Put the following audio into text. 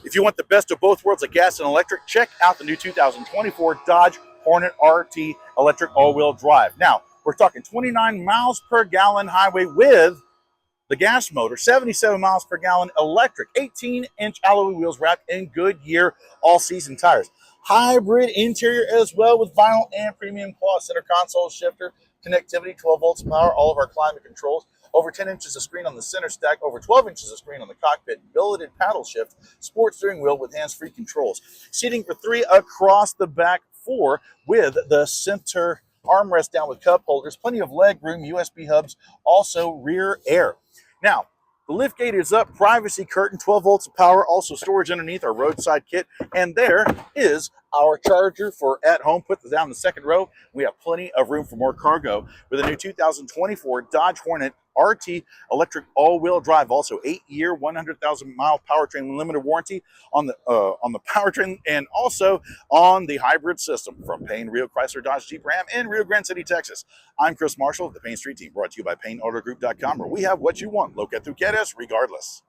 If you want the best of both worlds, like gas and electric, check out the new 2024 Dodge Hornet RT electric all-wheel drive. Now, we're talking 29 miles per gallon highway with the gas motor, 77 miles per gallon electric, 18-inch alloy wheels wrapped in Goodyear all-season tires. Hybrid interior as well with vinyl and premium cloth center console shifter, connectivity, 12 volts of power, all of our climate controls, over 10 inches of screen on the center stack, over 12 inches of screen on the cockpit, billeted paddle shift, sports steering wheel with hands-free controls. Seating for 3 across the back, 4 with the center armrest down with cup holders, plenty of leg room, USB hubs, also rear air. Now, the lift gate is up, privacy curtain, 12 volts of power, also storage underneath our roadside kit, and there is our charger for at home. Put this down the second row. We have plenty of room for more cargo with a new 2024 Dodge Hornet RT electric all-wheel drive. Also 8-year, 100,000-mile powertrain limited warranty on the powertrain and also on the hybrid system from Payne Rio Chrysler Dodge Jeep Ram in Rio Grande City, Texas. I'm Chris Marshall of the Payne Street Team, brought to you by PayneAutoGroup.com, where we have what you want. Lo que tu quieres, regardless.